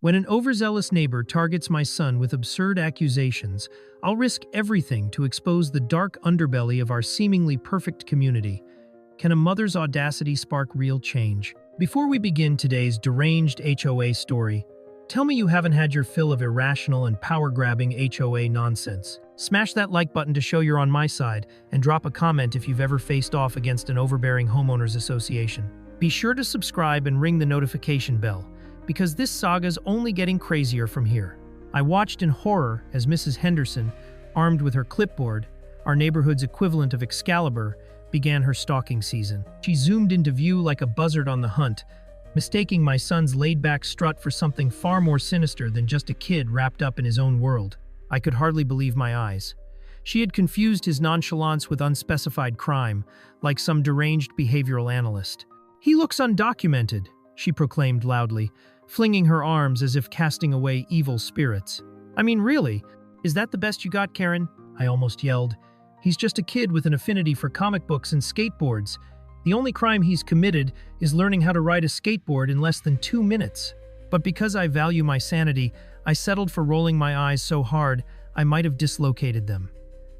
When an overzealous neighbor targets my son with absurd accusations, I'll risk everything to expose the dark underbelly of our seemingly perfect community. Can a mother's audacity spark real change? Before we begin today's deranged HOA story, tell me you haven't had your fill of irrational and power-grabbing HOA nonsense. Smash that like button to show you're on my side, and drop a comment if you've ever faced off against an overbearing homeowners association. Be sure to subscribe and ring the notification bell, because this saga's only getting crazier from here. I watched in horror as Mrs. Henderson, armed with her clipboard, our neighborhood's equivalent of Excalibur, began her stalking season. She zoomed into view like a buzzard on the hunt, mistaking my son's laid-back strut for something far more sinister than just a kid wrapped up in his own world. I could hardly believe my eyes. She had confused his nonchalance with unspecified crime, like some deranged behavioral analyst. "He looks undocumented," she proclaimed loudly, flinging her arms as if casting away evil spirits. "I mean, really? Is that the best you got, Karen?" I almost yelled. "He's just a kid with an affinity for comic books and skateboards. The only crime he's committed is learning how to ride a skateboard in less than 2 minutes." But because I value my sanity, I settled for rolling my eyes so hard I might have dislocated them.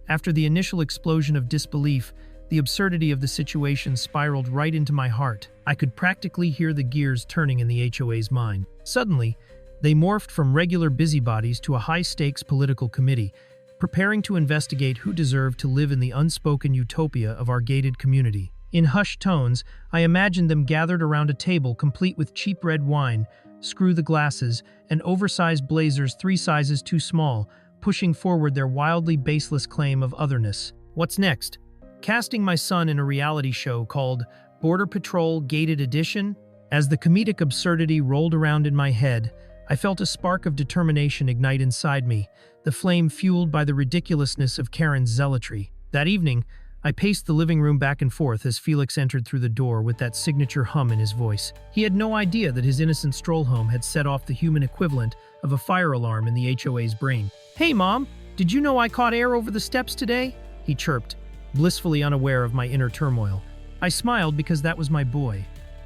After the initial explosion of disbelief, the absurdity of the situation spiraled right into my heart. I could practically hear the gears turning in the HOA's mind. Suddenly, they morphed from regular busybodies to a high-stakes political committee, preparing to investigate who deserved to live in the unspoken utopia of our gated community. In hushed tones, I imagined them gathered around a table complete with cheap red wine, screw the glasses, and oversized blazers 3 sizes too small, pushing forward their wildly baseless claim of otherness. What's next? Casting my son in a reality show called Border Patrol Gated Edition? As the comedic absurdity rolled around in my head, I felt a spark of determination ignite inside me, the flame fueled by the ridiculousness of Karen's zealotry. That evening, I paced the living room back and forth as Felix entered through the door with that signature hum in his voice. He had no idea that his innocent stroll home had set off the human equivalent of a fire alarm in the HOA's brain. "Hey, Mom, did you know I caught air over the steps today?" he chirped, blissfully unaware of my inner turmoil. I smiled because that was my boy,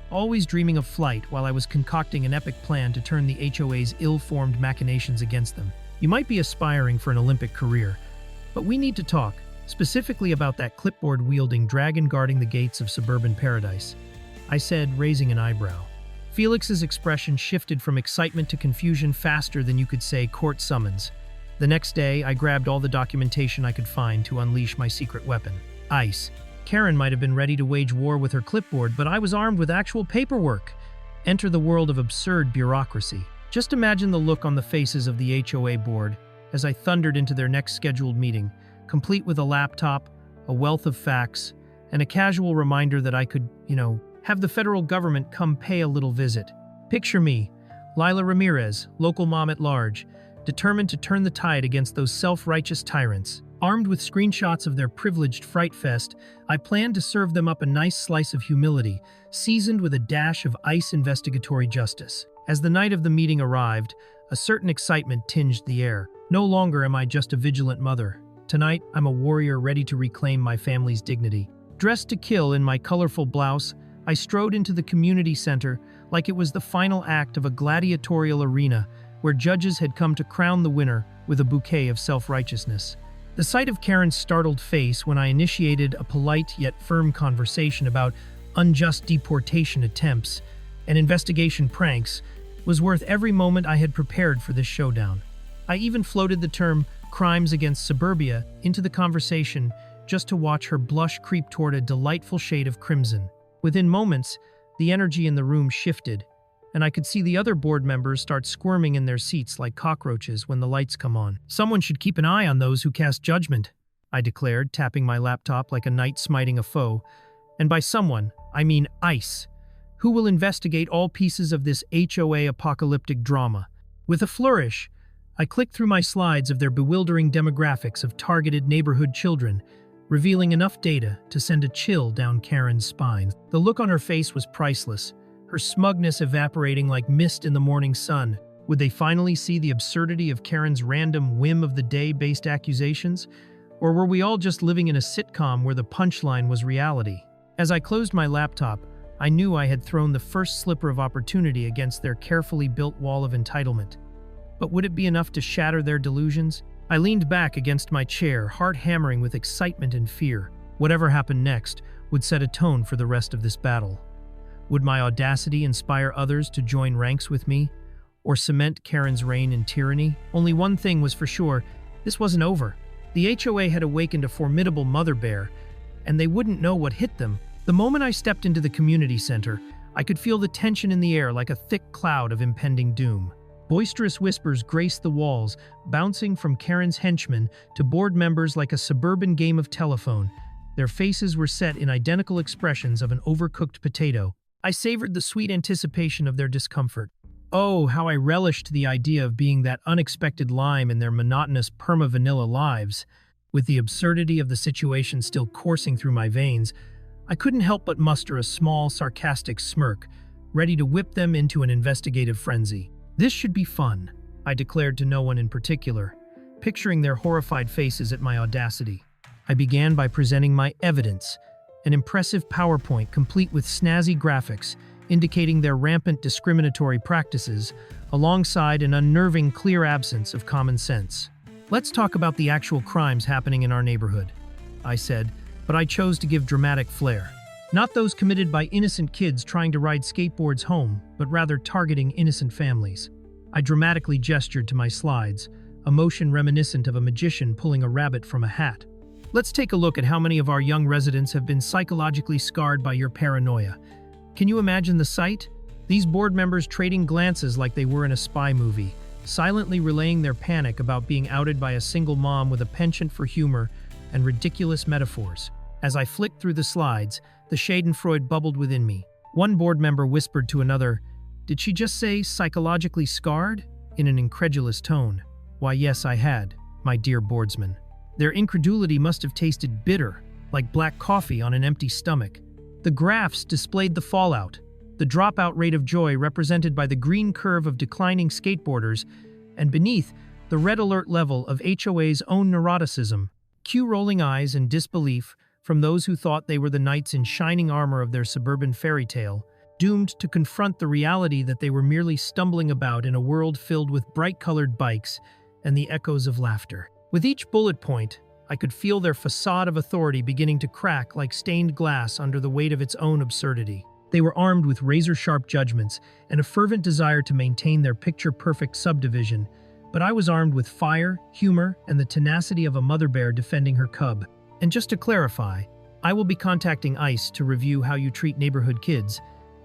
always dreaming of flight while I was concocting an epic plan to turn the HOA's ill-formed machinations against them. "You might be aspiring for an Olympic career, but we need to talk, specifically about that clipboard-wielding dragon guarding the gates of suburban paradise," I said, raising an eyebrow. Felix's expression shifted from excitement to confusion faster than you could say court summons. The next day, I grabbed all the documentation I could find to unleash my secret weapon, ice. Karen might have been ready to wage war with her clipboard, but I was armed with actual paperwork. Enter the world of absurd bureaucracy. Just imagine the look on the faces of the HOA board as I thundered into their next scheduled meeting, complete with a laptop, a wealth of facts, and a casual reminder that I could, have the federal government come pay a little visit. Picture me, Lila Ramirez, local mom at large, determined to turn the tide against those self-righteous tyrants. Armed with screenshots of their privileged fright fest, I planned to serve them up a nice slice of humility, seasoned with a dash of ice investigatory justice. As the night of the meeting arrived, a certain excitement tinged the air. No longer am I just a vigilant mother. Tonight, I'm a warrior ready to reclaim my family's dignity. Dressed to kill in my colorful blouse, I strode into the community center like it was the final act of a gladiatorial arena where judges had come to crown the winner with a bouquet of self-righteousness. The sight of Karen's startled face when I initiated a polite yet firm conversation about unjust deportation attempts and investigation pranks was worth every moment I had prepared for this showdown. I even floated the term crimes against suburbia into the conversation just to watch her blush creep toward a delightful shade of crimson. Within moments, the energy in the room shifted, and I could see the other board members start squirming in their seats like cockroaches when the lights come on. "Someone should keep an eye on those who cast judgment," I declared, tapping my laptop like a knight smiting a foe. "And by someone, I mean ICE, who will investigate all pieces of this HOA apocalyptic drama." With a flourish, I clicked through my slides of their bewildering demographics of targeted neighborhood children, revealing enough data to send a chill down Karen's spine. The look on her face was priceless, her smugness evaporating like mist in the morning sun. Would they finally see the absurdity of Karen's random whim-of-the-day-based accusations? Or were we all just living in a sitcom where the punchline was reality? As I closed my laptop, I knew I had thrown the first slipper of opportunity against their carefully built wall of entitlement. But would it be enough to shatter their delusions? I leaned back against my chair, heart hammering with excitement and fear. Whatever happened next would set a tone for the rest of this battle. Would my audacity inspire others to join ranks with me, or cement Karen's reign in tyranny? Only one thing was for sure: this wasn't over. The HOA had awakened a formidable mother bear, and they wouldn't know what hit them. The moment I stepped into the community center, I could feel the tension in the air like a thick cloud of impending doom. Boisterous whispers graced the walls, bouncing from Karen's henchmen to board members like a suburban game of telephone. Their faces were set in identical expressions of an overcooked potato. I savored the sweet anticipation of their discomfort. Oh, how I relished the idea of being that unexpected lime in their monotonous perma-vanilla lives. With the absurdity of the situation still coursing through my veins, I couldn't help but muster a small, sarcastic smirk, ready to whip them into an investigative frenzy. This should be fun, I declared to no one in particular, picturing their horrified faces at my audacity. I began by presenting my evidence, an impressive PowerPoint complete with snazzy graphics indicating their rampant discriminatory practices, alongside an unnerving clear absence of common sense. Let's talk about the actual crimes happening in our neighborhood, I said, but I chose to give dramatic flair. Not those committed by innocent kids trying to ride skateboards home, but rather targeting innocent families. I dramatically gestured to my slides, a motion reminiscent of a magician pulling a rabbit from a hat. Let's take a look at how many of our young residents have been psychologically scarred by your paranoia. Can you imagine the sight? These board members trading glances like they were in a spy movie, silently relaying their panic about being outed by a single mom with a penchant for humor and ridiculous metaphors. As I flicked through the slides, the schadenfreude bubbled within me. One board member whispered to another, "Did she just say psychologically scarred?" in an incredulous tone. Why, yes, I had, my dear boardsman. Their incredulity must have tasted bitter, like black coffee on an empty stomach. The graphs displayed the fallout, the dropout rate of joy represented by the green curve of declining skateboarders, and beneath, the red alert level of HOA's own neuroticism. Cue rolling eyes and disbelief from those who thought they were the knights in shining armor of their suburban fairy tale, doomed to confront the reality that they were merely stumbling about in a world filled with bright-colored bikes and the echoes of laughter. With each bullet point, I could feel their facade of authority beginning to crack like stained glass under the weight of its own absurdity. They were armed with razor-sharp judgments and a fervent desire to maintain their picture-perfect subdivision, but I was armed with fire, humor, and the tenacity of a mother bear defending her cub. And just to clarify, I will be contacting ICE to review how you treat neighborhood kids.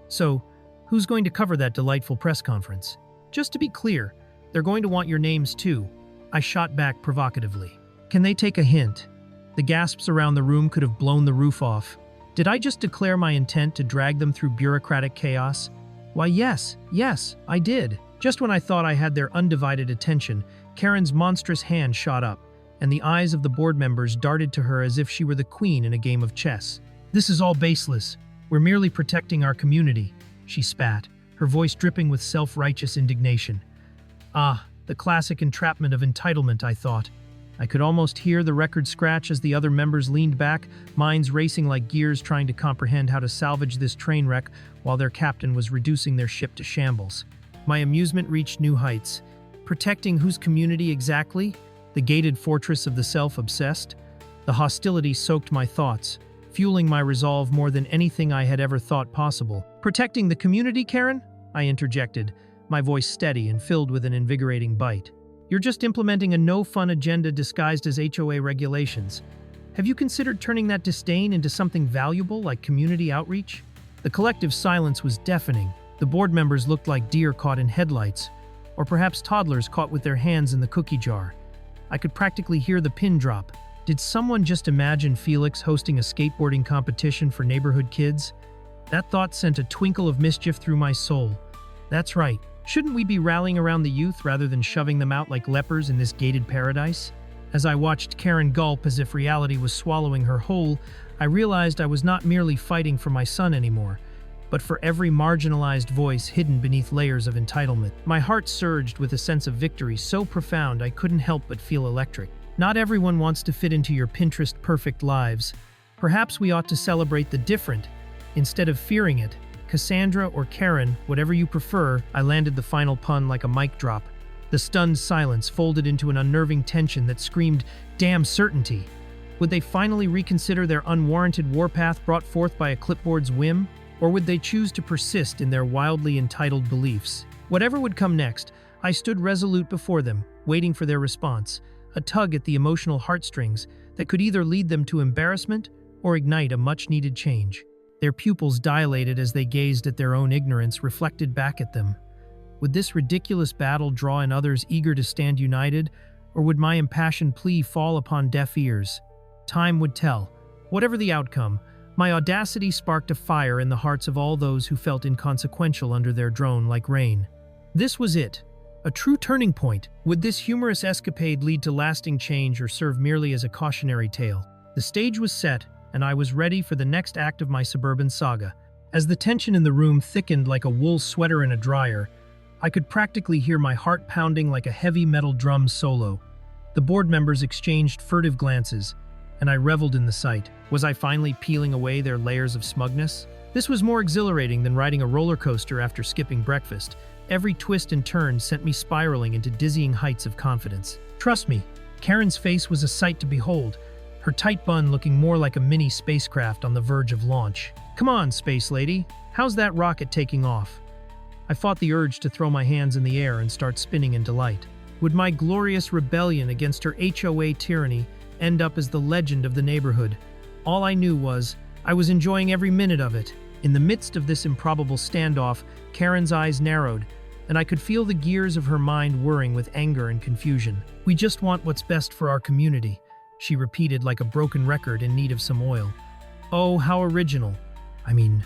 So, who's going to cover that delightful press conference? Just to be clear, they're going to want your names too. I shot back provocatively. Can they take a hint? The gasps around the room could have blown the roof off. Did I just declare my intent to drag them through bureaucratic chaos? Why, yes, I did. Just when I thought I had their undivided attention, Karen's monstrous hand shot up, and the eyes of the board members darted to her as if she were the queen in a game of chess. "This is all baseless. We're merely protecting our community," she spat, her voice dripping with self-righteous indignation. Ah, the classic entrapment of entitlement, I thought. I could almost hear the record scratch as the other members leaned back, minds racing like gears trying to comprehend how to salvage this train wreck while their captain was reducing their ship to shambles. My amusement reached new heights. Protecting whose community exactly? The gated fortress of the self-obsessed? The hostility soaked my thoughts, fueling my resolve more than anything I had ever thought possible. "Protecting the community, Karen?" I interjected, my voice steady and filled with an invigorating bite. "You're just implementing a no-fun agenda disguised as HOA regulations. Have you considered turning that disdain into something valuable like community outreach?" The collective silence was deafening. The board members looked like deer caught in headlights, or perhaps toddlers caught with their hands in the cookie jar. I could practically hear the pin drop. Did someone just imagine Felix hosting a skateboarding competition for neighborhood kids? That thought sent a twinkle of mischief through my soul. That's right. Shouldn't we be rallying around the youth rather than shoving them out like lepers in this gated paradise? As I watched Karen gulp as if reality was swallowing her whole, I realized I was not merely fighting for my son anymore, but for every marginalized voice hidden beneath layers of entitlement. My heart surged with a sense of victory so profound I couldn't help but feel electric. Not everyone wants to fit into your Pinterest perfect lives. Perhaps we ought to celebrate the different, instead of fearing it. Cassandra or Karen, whatever you prefer, I landed the final pun like a mic drop. The stunned silence folded into an unnerving tension that screamed, damn certainty. Would they finally reconsider their unwarranted warpath brought forth by a clipboard's whim? Or would they choose to persist in their wildly entitled beliefs? Whatever would come next, I stood resolute before them, waiting for their response, a tug at the emotional heartstrings that could either lead them to embarrassment or ignite a much-needed change. Their pupils dilated as they gazed at their own ignorance reflected back at them. Would this ridiculous battle draw in others eager to stand united, or would my impassioned plea fall upon deaf ears? Time would tell. Whatever the outcome, my audacity sparked a fire in the hearts of all those who felt inconsequential under their drone like rain. This was it. A true turning point. Would this humorous escapade lead to lasting change or serve merely as a cautionary tale? The stage was set, and I was ready for the next act of my suburban saga. As the tension in the room thickened like a wool sweater in a dryer, I could practically hear my heart pounding like a heavy metal drum solo. The board members exchanged furtive glances, and I reveled in the sight. Was I finally peeling away their layers of smugness? This was more exhilarating than riding a roller coaster after skipping breakfast. Every twist and turn sent me spiraling into dizzying heights of confidence. Trust me, Karen's face was a sight to behold, her tight bun looking more like a mini spacecraft on the verge of launch. Come on, space lady, how's that rocket taking off? I fought the urge to throw my hands in the air and start spinning in delight. Would my glorious rebellion against her HOA tyranny end up as the legend of the neighborhood? All I knew was, I was enjoying every minute of it. In the midst of this improbable standoff, Karen's eyes narrowed, and I could feel the gears of her mind whirring with anger and confusion. We just want what's best for our community, she repeated like a broken record in need of some oil. Oh, how original. I mean,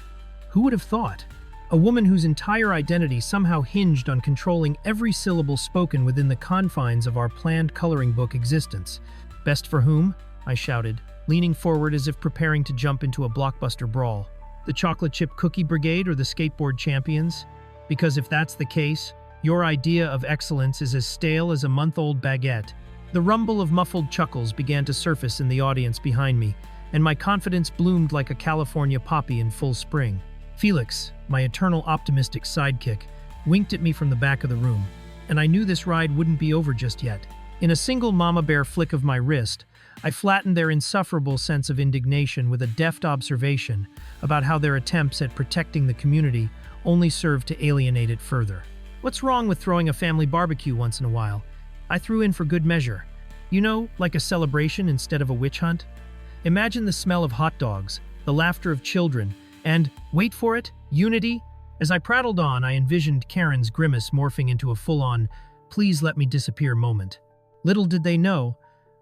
who would have thought? A woman whose entire identity somehow hinged on controlling every syllable spoken within the confines of our planned coloring book existence. Best for whom? I shouted, leaning forward as if preparing to jump into a blockbuster brawl. The chocolate chip cookie brigade or the skateboard champions? Because if that's the case, your idea of excellence is as stale as a month-old baguette. The rumble of muffled chuckles began to surface in the audience behind me, and my confidence bloomed like a California poppy in full spring. Felix, my eternal optimistic sidekick, winked at me from the back of the room, and I knew this ride wouldn't be over just yet. In a single mama bear flick of my wrist, I flattened their insufferable sense of indignation with a deft observation about how their attempts at protecting the community only served to alienate it further. What's wrong with throwing a family barbecue once in a while? I threw in for good measure. You know, like a celebration instead of a witch hunt? Imagine the smell of hot dogs, the laughter of children, and, wait for it, unity. As I prattled on, I envisioned Karen's grimace morphing into a full-on, please let me disappear moment. Little did they know,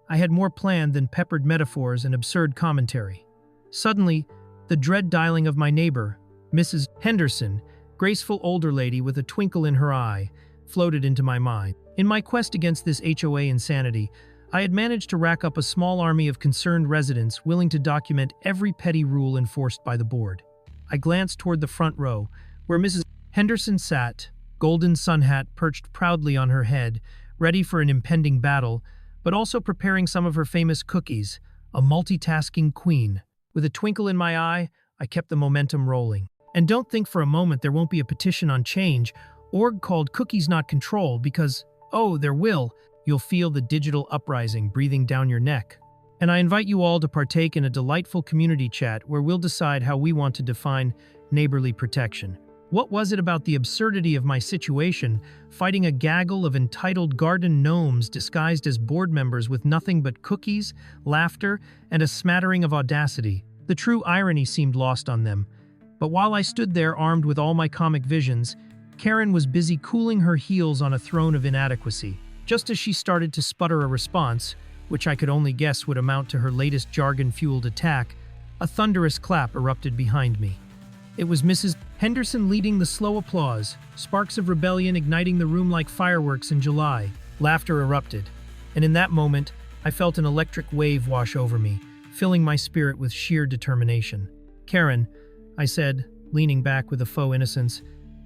I had more planned than peppered metaphors and absurd commentary. Suddenly, the dread dialing of my neighbor, Mrs. Henderson, graceful older lady with a twinkle in her eye, floated into my mind. In my quest against this HOA insanity, I had managed to rack up a small army of concerned residents willing to document every petty rule enforced by the board. I glanced toward the front row, where Mrs. Henderson sat, golden sun hat perched proudly on her head, ready for an impending battle, but also preparing some of her famous cookies, a multitasking queen. With a twinkle in my eye, I kept the momentum rolling. And don't think for a moment there won't be a petition on change, org called Cookies Not Control, because, oh, there will. You'll feel the digital uprising breathing down your neck. And I invite you all to partake in a delightful community chat where we'll decide how we want to define neighborly protection. What was it about the absurdity of my situation, fighting a gaggle of entitled garden gnomes disguised as board members with nothing but cookies, laughter, and a smattering of audacity? The true irony seemed lost on them. But while I stood there armed with all my comic visions, Karen was busy cooling her heels on a throne of inadequacy. Just as she started to sputter a response, which I could only guess would amount to her latest jargon-fueled attack, a thunderous clap erupted behind me. It was Mrs. Henderson leading the slow applause, sparks of rebellion igniting the room like fireworks in July. Laughter erupted, and in that moment, I felt an electric wave wash over me, filling my spirit with sheer determination. Karen, I said, leaning back with a faux innocence,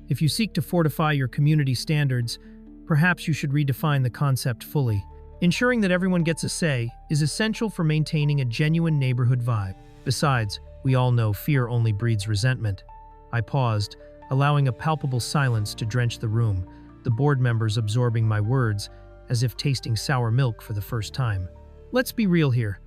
if you seek to fortify your community standards, perhaps you should redefine the concept fully. Ensuring that everyone gets a say is essential for maintaining a genuine neighborhood vibe. Besides, we all know fear only breeds resentment. I paused, allowing a palpable silence to drench the room, the board members absorbing my words as if tasting sour milk for the first time. Let's be real here.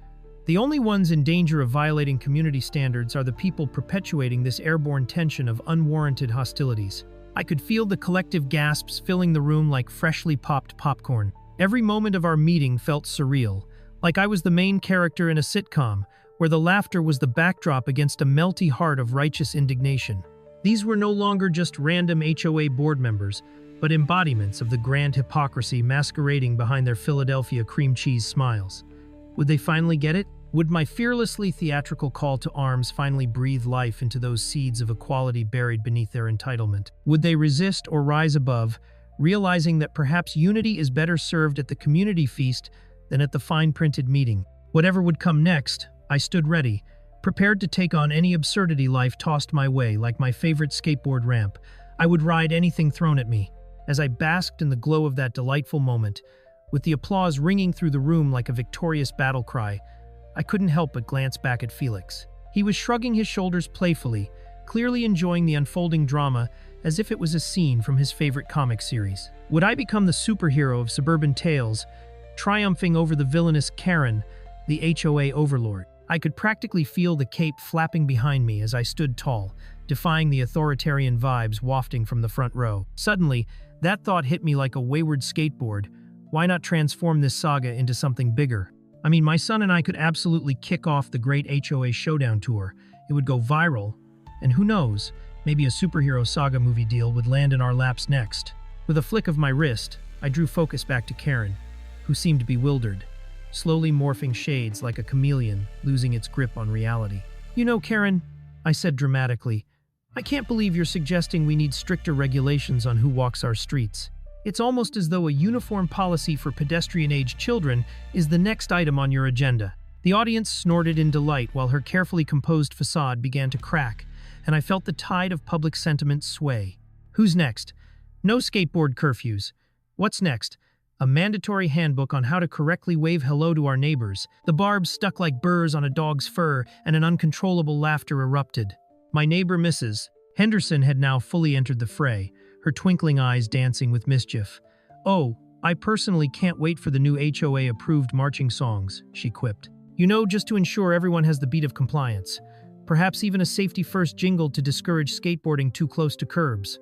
The only ones in danger of violating community standards are the people perpetuating this airborne tension of unwarranted hostilities. I could feel the collective gasps filling the room like freshly popped popcorn. Every moment of our meeting felt surreal, like I was the main character in a sitcom, where the laughter was the backdrop against a melty heart of righteous indignation. These were no longer just random HOA board members, but embodiments of the grand hypocrisy masquerading behind their Philadelphia cream cheese smiles. Would they finally get it? Would my fearlessly theatrical call to arms finally breathe life into those seeds of equality buried beneath their entitlement? Would they resist or rise above, realizing that perhaps unity is better served at the community feast than at the fine-printed meeting? Whatever would come next, I stood ready, prepared to take on any absurdity life tossed my way like my favorite skateboard ramp. I would ride anything thrown at me. As I basked in the glow of that delightful moment, with the applause ringing through the room like a victorious battle cry, I couldn't help but glance back at Felix. He was shrugging his shoulders playfully, clearly enjoying the unfolding drama as if it was a scene from his favorite comic series. Would I become the superhero of suburban tales, triumphing over the villainous Karen, the HOA overlord? I could practically feel the cape flapping behind me as I stood tall, defying the authoritarian vibes wafting from the front row. Suddenly, that thought hit me like a wayward skateboard. Why not transform this saga into something bigger? I mean, my son and I could absolutely kick off the Great HOA Showdown Tour. It would go viral, and who knows, maybe a superhero saga movie deal would land in our laps next. With a flick of my wrist, I drew focus back to Karen, who seemed bewildered, slowly morphing shades like a chameleon, losing its grip on reality. You know, Karen, I said dramatically, I can't believe you're suggesting we need stricter regulations on who walks our streets. It's almost as though a uniform policy for pedestrian-aged children is the next item on your agenda. The audience snorted in delight while her carefully composed facade began to crack, and I felt the tide of public sentiment sway. Who's next? No skateboard curfews. What's next? A mandatory handbook on how to correctly wave hello to our neighbors. The barbs stuck like burrs on a dog's fur, and an uncontrollable laughter erupted. My neighbor Mrs. Henderson had now fully entered the fray, her twinkling eyes dancing with mischief. "Oh, I personally can't wait for the new HOA-approved marching songs," she quipped. "You know, just to ensure everyone has the beat of compliance. Perhaps even a safety-first jingle to discourage skateboarding too close to curbs."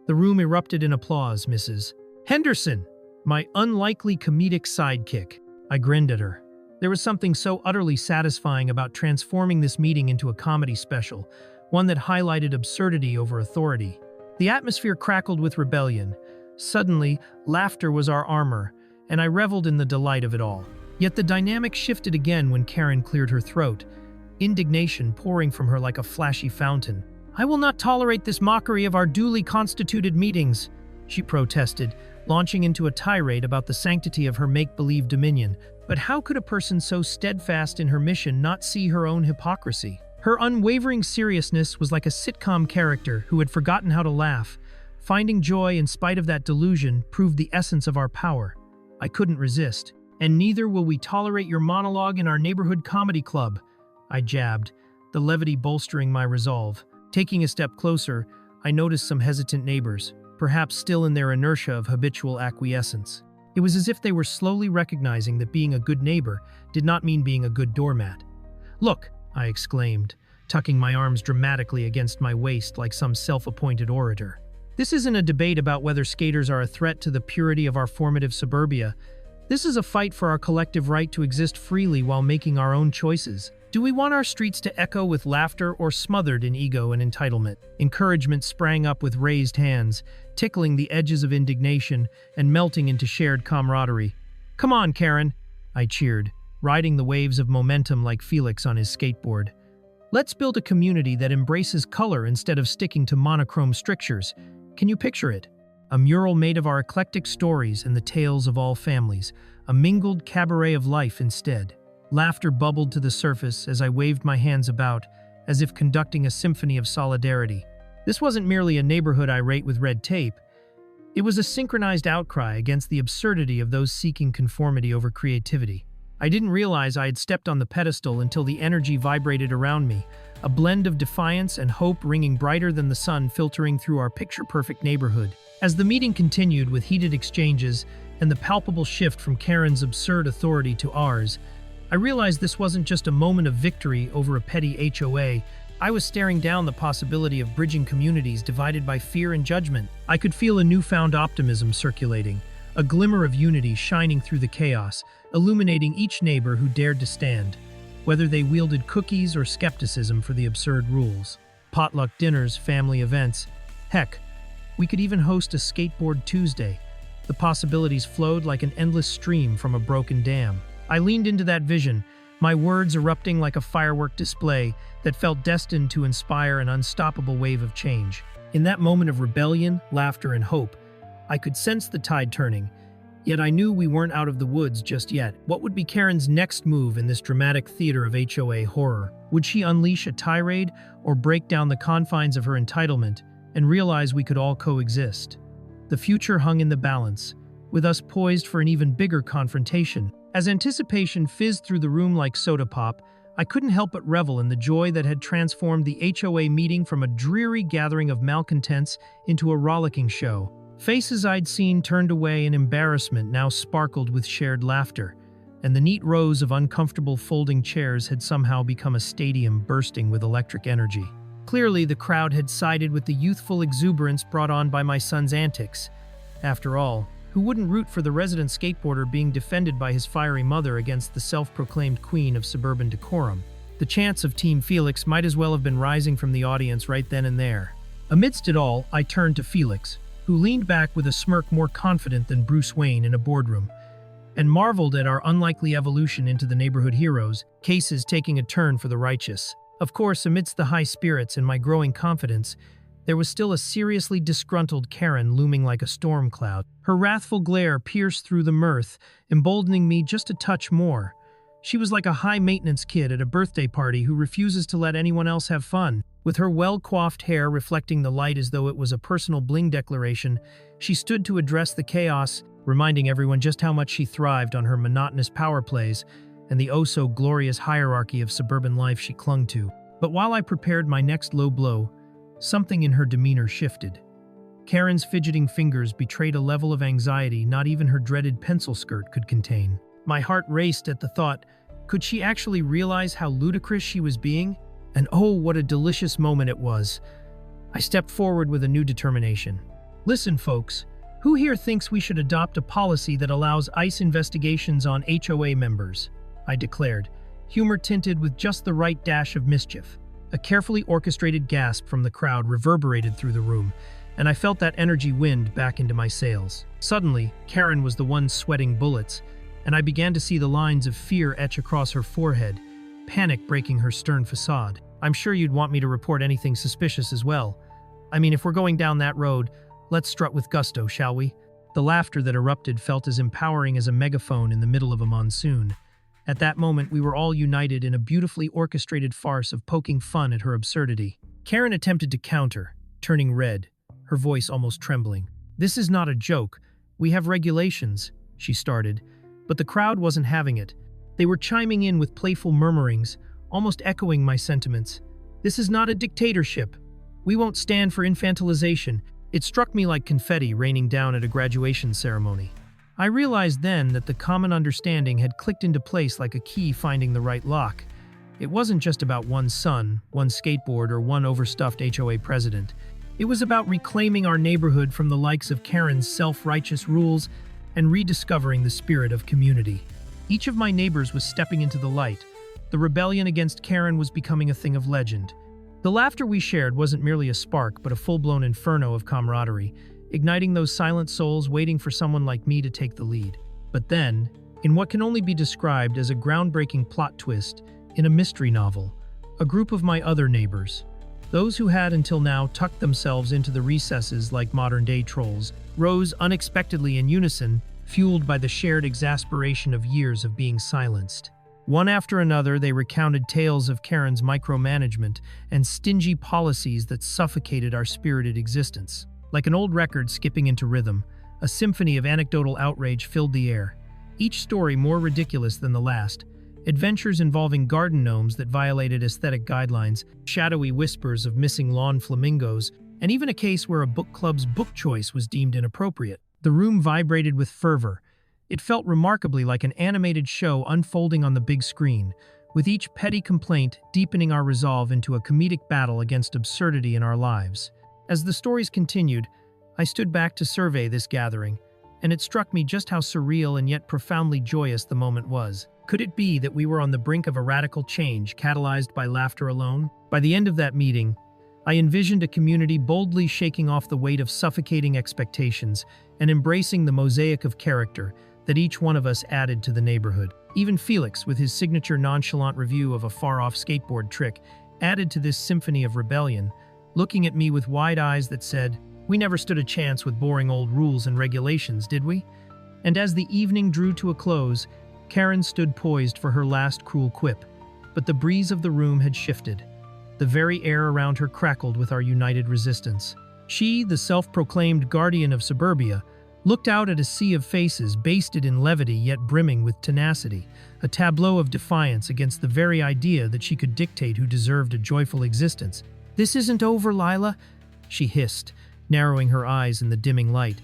The room erupted in applause, Mrs. Henderson, my unlikely comedic sidekick. I grinned at her. There was something so utterly satisfying about transforming this meeting into a comedy special, one that highlighted absurdity over authority. The atmosphere crackled with rebellion. Suddenly, laughter was our armor, and I reveled in the delight of it all. Yet the dynamic shifted again when Karen cleared her throat, indignation pouring from her like a flashy fountain. "I will not tolerate this mockery of our duly constituted meetings," she protested, launching into a tirade about the sanctity of her make-believe dominion. But how could a person so steadfast in her mission not see her own hypocrisy? Her unwavering seriousness was like a sitcom character who had forgotten how to laugh. Finding joy in spite of that delusion proved the essence of our power. I couldn't resist. "And neither will we tolerate your monologue in our neighborhood comedy club," I jabbed, the levity bolstering my resolve. Taking a step closer, I noticed some hesitant neighbors, perhaps still in their inertia of habitual acquiescence. It was as if they were slowly recognizing that being a good neighbor did not mean being a good doormat. "Look," I exclaimed, tucking my arms dramatically against my waist like some self-appointed orator. "This isn't a debate about whether skaters are a threat to the purity of our formative suburbia. This is a fight for our collective right to exist freely while making our own choices. Do we want our streets to echo with laughter or smothered in ego and entitlement?" Encouragement sprang up with raised hands, tickling the edges of indignation and melting into shared camaraderie. "Come on, Karen," I cheered, riding the waves of momentum like Felix on his skateboard. "Let's build a community that embraces color instead of sticking to monochrome strictures. Can you picture it? A mural made of our eclectic stories and the tales of all families, a mingled cabaret of life instead." Laughter bubbled to the surface as I waved my hands about, as if conducting a symphony of solidarity. This wasn't merely a neighborhood irate with red tape. It was a synchronized outcry against the absurdity of those seeking conformity over creativity. I didn't realize I had stepped on the pedestal until the energy vibrated around me, a blend of defiance and hope ringing brighter than the sun filtering through our picture-perfect neighborhood. As the meeting continued with heated exchanges and the palpable shift from Karen's absurd authority to ours, I realized this wasn't just a moment of victory over a petty HOA. I was staring down the possibility of bridging communities divided by fear and judgment. I could feel a newfound optimism circulating, a glimmer of unity shining through the chaos, illuminating each neighbor who dared to stand, whether they wielded cookies or skepticism for the absurd rules. Potluck dinners, family events. Heck, we could even host a skateboard Tuesday. The possibilities flowed like an endless stream from a broken dam. I leaned into that vision, my words erupting like a firework display that felt destined to inspire an unstoppable wave of change. In that moment of rebellion, laughter, and hope, I could sense the tide turning, yet I knew we weren't out of the woods just yet. What would be Karen's next move in this dramatic theater of HOA horror? Would she unleash a tirade or break down the confines of her entitlement and realize we could all coexist? The future hung in the balance, with us poised for an even bigger confrontation. As anticipation fizzed through the room like soda pop, I couldn't help but revel in the joy that had transformed the HOA meeting from a dreary gathering of malcontents into a rollicking show. Faces I'd seen turned away in embarrassment now sparkled with shared laughter, and the neat rows of uncomfortable folding chairs had somehow become a stadium bursting with electric energy. Clearly, the crowd had sided with the youthful exuberance brought on by my son's antics. After all, who wouldn't root for the resident skateboarder being defended by his fiery mother against the self-proclaimed queen of suburban decorum? The chants of Team Felix might as well have been rising from the audience right then and there. Amidst it all, I turned to Felix, who leaned back with a smirk more confident than Bruce Wayne in a boardroom, and marveled at our unlikely evolution into the neighborhood heroes, cases taking a turn for the righteous. Of course, amidst the high spirits and my growing confidence, there was still a seriously disgruntled Karen looming like a storm cloud. Her wrathful glare pierced through the mirth, emboldening me just a touch more. She was like a high-maintenance kid at a birthday party who refuses to let anyone else have fun. With her well-coiffed hair reflecting the light as though it was a personal bling declaration, she stood to address the chaos, reminding everyone just how much she thrived on her monotonous power plays and the oh-so-glorious hierarchy of suburban life she clung to. But while I prepared my next low blow, something in her demeanor shifted. Karen's fidgeting fingers betrayed a level of anxiety not even her dreaded pencil skirt could contain. My heart raced at the thought, could she actually realize how ludicrous she was being? And oh, what a delicious moment it was. I stepped forward with a new determination. Listen, folks, who here thinks we should adopt a policy that allows ICE investigations on HOA members? I declared, humor tinted with just the right dash of mischief. A carefully orchestrated gasp from the crowd reverberated through the room, and I felt that energy wind back into my sails. Suddenly, Karen was the one sweating bullets, and I began to see the lines of fear etch across her forehead, panic breaking her stern facade. I'm sure you'd want me to report anything suspicious as well. I mean, if we're going down that road, let's strut with gusto, shall we? The laughter that erupted felt as empowering as a megaphone in the middle of a monsoon. At that moment, we were all united in a beautifully orchestrated farce of poking fun at her absurdity. Karen attempted to counter, turning red, her voice almost trembling. "This is not a joke. We have regulations," she started, but the crowd wasn't having it. They were chiming in with playful murmurings, almost echoing my sentiments. "This is not a dictatorship. We won't stand for infantilization." It struck me like confetti raining down at a graduation ceremony. I realized then that the common understanding had clicked into place like a key finding the right lock. It wasn't just about one son, one skateboard, or one overstuffed HOA president. It was about reclaiming our neighborhood from the likes of Karen's self-righteous rules and rediscovering the spirit of community. Each of my neighbors was stepping into the light. The rebellion against Karen was becoming a thing of legend. The laughter we shared wasn't merely a spark, but a full-blown inferno of camaraderie, igniting those silent souls waiting for someone like me to take the lead. But then, in what can only be described as a groundbreaking plot twist in a mystery novel, a group of my other neighbors, those who had until now tucked themselves into the recesses like modern-day trolls, rose unexpectedly in unison, fueled by the shared exasperation of years of being silenced. One after another, they recounted tales of Karen's micromanagement and stingy policies that suffocated our spirited existence. Like an old record skipping into rhythm, a symphony of anecdotal outrage filled the air. each story more ridiculous than the last. Adventures involving garden gnomes that violated aesthetic guidelines, shadowy whispers of missing lawn flamingos, and even a case where a book club's book choice was deemed inappropriate. The room vibrated with fervor. It felt remarkably like an animated show unfolding on the big screen, with each petty complaint deepening our resolve into a comedic battle against absurdity in our lives. As the stories continued, I stood back to survey this gathering, and it struck me just how surreal and yet profoundly joyous the moment was. Could it be that we were on the brink of a radical change catalyzed by laughter alone? By the end of that meeting, I envisioned a community boldly shaking off the weight of suffocating expectations and embracing the mosaic of character that each one of us added to the neighborhood. Even Felix, with his signature nonchalant review of a far-off skateboard trick, added to this symphony of rebellion, looking at me with wide eyes that said, "We never stood a chance with boring old rules and regulations, did we?" And as the evening drew to a close, Karen stood poised for her last cruel quip. But the breeze of the room had shifted. The very air around her crackled with our united resistance. She, the self-proclaimed guardian of suburbia, looked out at a sea of faces basted in levity yet brimming with tenacity, a tableau of defiance against the very idea that she could dictate who deserved a joyful existence. "This isn't over, Lila," she hissed, narrowing her eyes in the dimming light.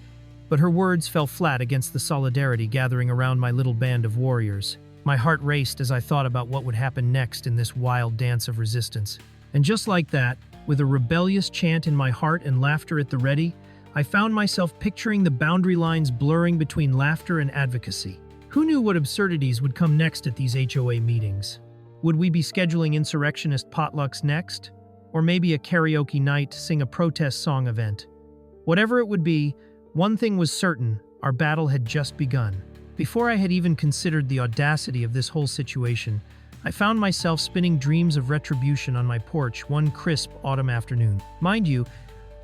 But her words fell flat against the solidarity gathering around my little band of warriors. My heart raced as I thought about what would happen next in this wild dance of resistance. And just like that, with a rebellious chant in my heart and laughter at the ready, I found myself picturing the boundary lines blurring between laughter and advocacy. Who knew what absurdities would come next at these HOA meetings? Would we be scheduling insurrectionist potlucks next? Or maybe a karaoke night, sing a protest song event? Whatever it would be, one thing was certain: our battle had just begun. Before I had even considered the audacity of this whole situation, I found myself spinning dreams of retribution on my porch one crisp autumn afternoon. Mind you,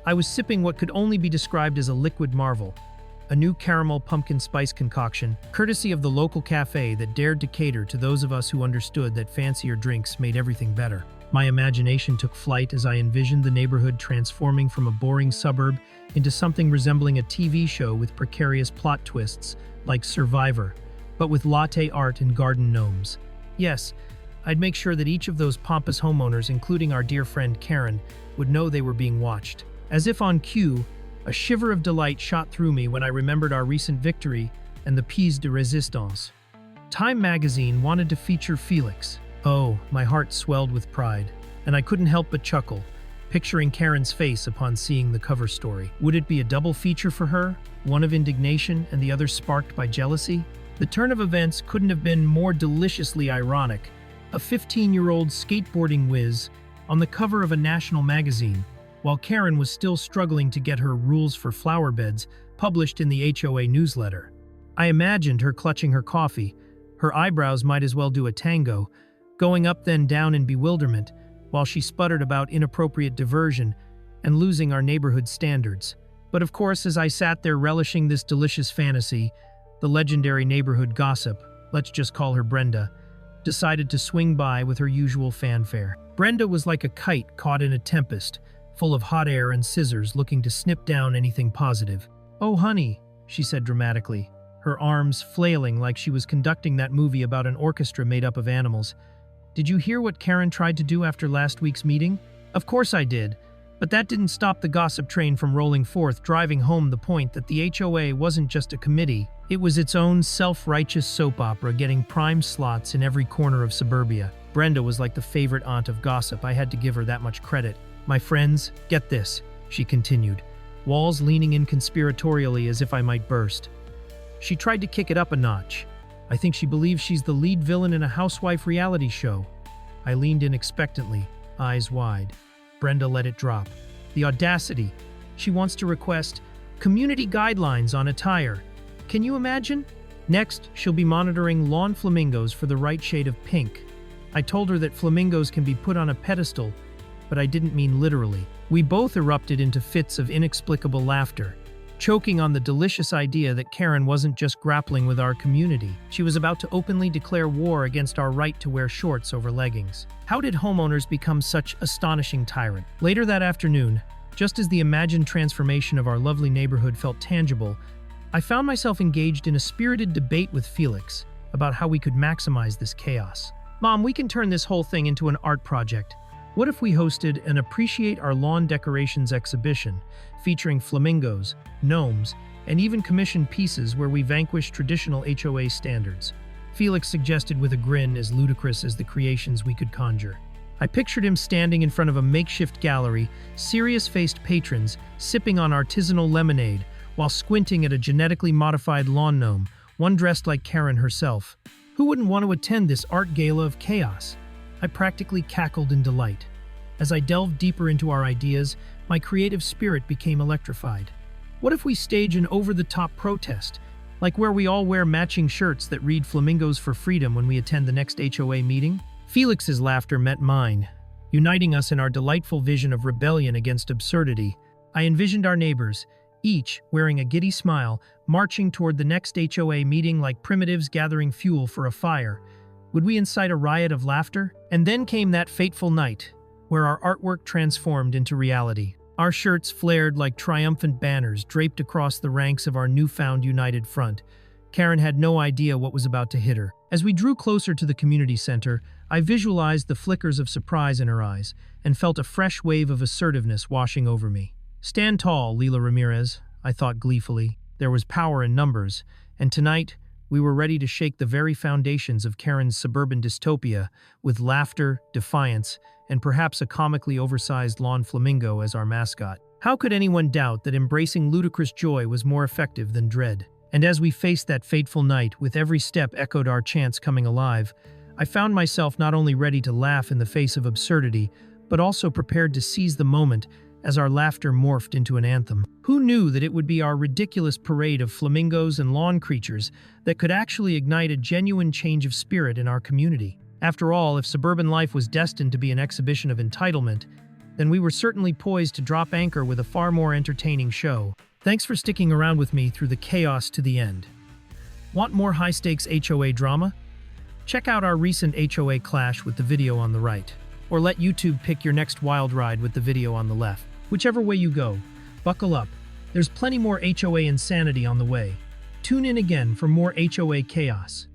I was sipping what could only be described as a liquid marvel, a new caramel pumpkin spice concoction, courtesy of the local cafe that dared to cater to those of us who understood that fancier drinks made everything better. My imagination took flight as I envisioned the neighborhood transforming from a boring suburb into something resembling a TV show with precarious plot twists, like Survivor, but with latte art and garden gnomes. Yes, I'd make sure that each of those pompous homeowners, including our dear friend Karen, would know they were being watched. As if on cue, a shiver of delight shot through me when I remembered our recent victory and the piece de résistance. Time magazine wanted to feature Felix. Oh, my heart swelled with pride, and I couldn't help but chuckle, picturing Karen's face upon seeing the cover story. Would it be a double feature for her, one of indignation and the other sparked by jealousy? The turn of events couldn't have been more deliciously ironic. A 15-year-old skateboarding whiz on the cover of a national magazine, while Karen was still struggling to get her rules for flower beds published in the HOA newsletter. I imagined her clutching her coffee. Her eyebrows might as well do a tango, going up then down in bewilderment, while she sputtered about inappropriate diversion and losing our neighborhood standards. But of course, as I sat there relishing this delicious fantasy, the legendary neighborhood gossip, let's just call her Brenda, decided to swing by with her usual fanfare. Brenda was like a kite caught in a tempest, full of hot air and scissors looking to snip down anything positive. "Oh, honey," she said dramatically, her arms flailing like she was conducting that movie about an orchestra made up of animals. "Did you hear what Karen tried to do after last week's meeting?" "Of course I did. But that didn't stop the gossip train from rolling forth, driving home the point that the HOA wasn't just a committee. It was its own self-righteous soap opera getting prime slots in every corner of suburbia." Brenda was like the favorite aunt of gossip. I had to give her that much credit. "My friends, get this," she continued, walls leaning in conspiratorially as if I might burst. "She tried to kick it up a notch. I think she believes she's the lead villain in a housewife reality show." I leaned in expectantly, eyes wide. Brenda let it drop. The audacity. She wants to request community guidelines on attire. Can you imagine? Next, she'll be monitoring lawn flamingos for the right shade of pink. I told her that flamingos can be put on a pedestal, but I didn't mean literally. We both erupted into fits of inexplicable laughter, choking on the delicious idea that Karen wasn't just grappling with our community. She was about to openly declare war against our right to wear shorts over leggings. How did homeowners become such astonishing tyrant? Later that afternoon, just as the imagined transformation of our lovely neighborhood felt tangible, I found myself engaged in a spirited debate with Felix about how we could maximize this chaos. Mom, we can turn this whole thing into an art project. What if we hosted an Appreciate Our Lawn Decorations exhibition featuring flamingos, gnomes, and even commissioned pieces where we vanquish traditional HOA standards? Felix suggested with a grin as ludicrous as the creations we could conjure. I pictured him standing in front of a makeshift gallery, serious-faced patrons sipping on artisanal lemonade while squinting at a genetically modified lawn gnome, one dressed like Karen herself. Who wouldn't want to attend this art gala of chaos? I practically cackled in delight. As I delved deeper into our ideas, my creative spirit became electrified. What if we stage an over-the-top protest, like where we all wear matching shirts that read Flamingos for Freedom when we attend the next HOA meeting? Felix's laughter met mine, uniting us in our delightful vision of rebellion against absurdity. I envisioned our neighbors, each wearing a giddy smile, marching toward the next HOA meeting like primitives gathering fuel for a fire. Would we incite a riot of laughter? And then came that fateful night, where our artwork transformed into reality. Our shirts flared like triumphant banners draped across the ranks of our newfound united front. Karen had no idea what was about to hit her. As we drew closer to the community center, I visualized the flickers of surprise in her eyes and felt a fresh wave of assertiveness washing over me. Stand tall, Leila Ramirez, I thought gleefully. There was power in numbers, and tonight we were ready to shake the very foundations of Karen's suburban dystopia with laughter, defiance, and perhaps a comically oversized lawn flamingo as our mascot. How could anyone doubt that embracing ludicrous joy was more effective than dread? And as we faced that fateful night, with every step echoed our chants coming alive, I found myself not only ready to laugh in the face of absurdity, but also prepared to seize the moment as our laughter morphed into an anthem. Who knew that it would be our ridiculous parade of flamingos and lawn creatures that could actually ignite a genuine change of spirit in our community? After all, if suburban life was destined to be an exhibition of entitlement, then we were certainly poised to drop anchor with a far more entertaining show. Thanks for sticking around with me through the chaos to the end. Want more high-stakes HOA drama? Check out our recent HOA clash with the video on the right, or let YouTube pick your next wild ride with the video on the left. Whichever way you go, buckle up. There's plenty more HOA insanity on the way. Tune in again for more HOA chaos.